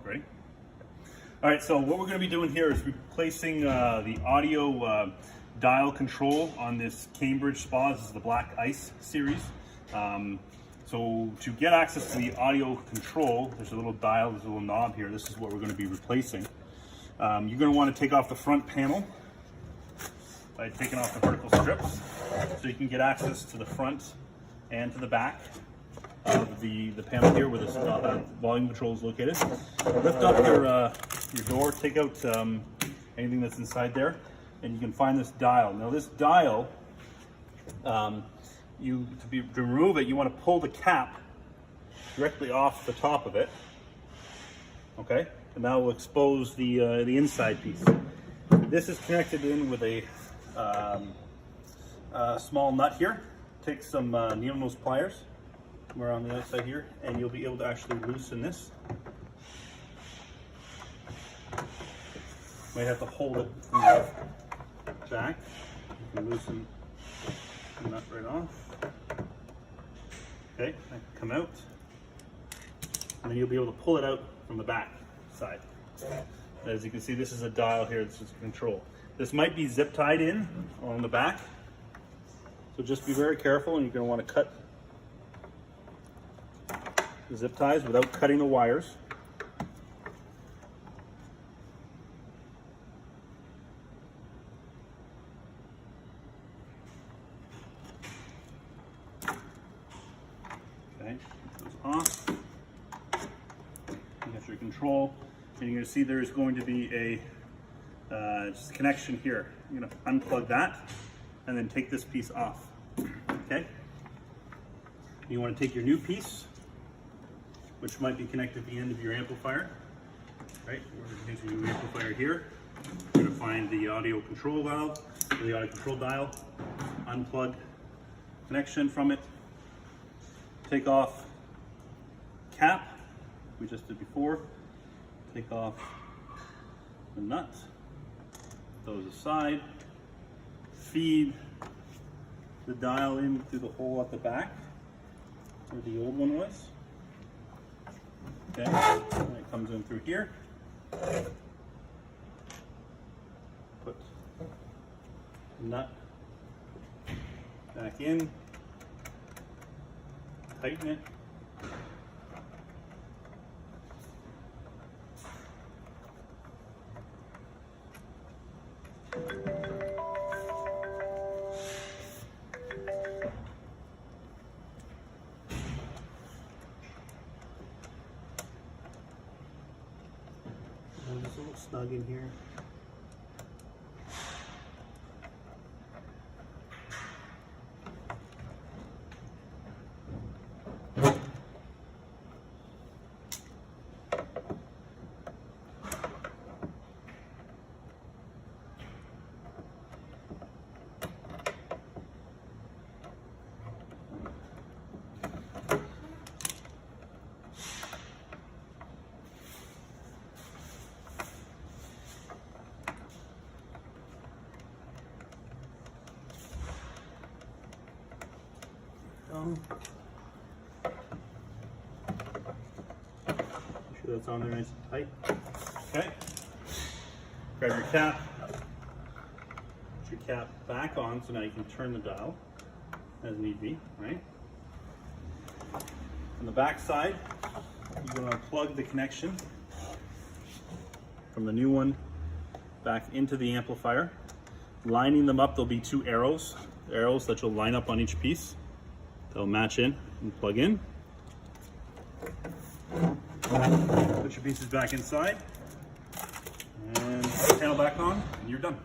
Ready? All right, so what we're going to be doing here is replacing the audio dial control on this Cambridge Spa. This is the Black Ice series. So to get access to the audio control, there's a little dial, there's a little knob here. This is what we're going to be replacing. You're going to want to take off the front panel by taking off the vertical strips, so you can get access to the front and to the back of the panel here where this volume control is located. Lift up your door, take out anything that's inside there, and you can find this dial. Now this dial, to remove it, you want to pull the cap directly off the top of it, okay? And that will expose the inside piece. This is connected in with a small nut here. Take some needle nose pliers around the outside here, and you'll be able to actually loosen this. Might have to hold it from the back. You can loosen the nut right off. Okay, that can come out, and then you'll be able to pull it out from the back side. As you can see, this is a dial here. This is control. This might be zip tied in on the back, so just be very careful, and you're going to want to cut the zip ties without cutting the wires. Okay, it goes off. You got your control, and you're going to see there's going to be a just a connection here. You're going to unplug that and then take this piece off. Okay? You want to take your new piece, which might be connected at the end of your amplifier. Right? We're using your new amplifier here. You're going to find the audio control valve, or the audio control dial, unplug connection from it, take off cap, we just did before, take off the nut, those aside, feed the dial in through the hole at the back where the old one was. Okay, and it comes in through here. Put the nut back in, tighten it. It's a little snug in here. Make sure that's on there nice and tight. Okay. Grab your cap. Put your cap back on, so now you can turn the dial as need be, right? On the back side, you're going to plug the connection from the new one back into the amplifier. Lining them up, there'll be two arrows that you'll line up on each piece. They'll match in and plug in. Put your pieces back inside and put the panel back on, and you're done.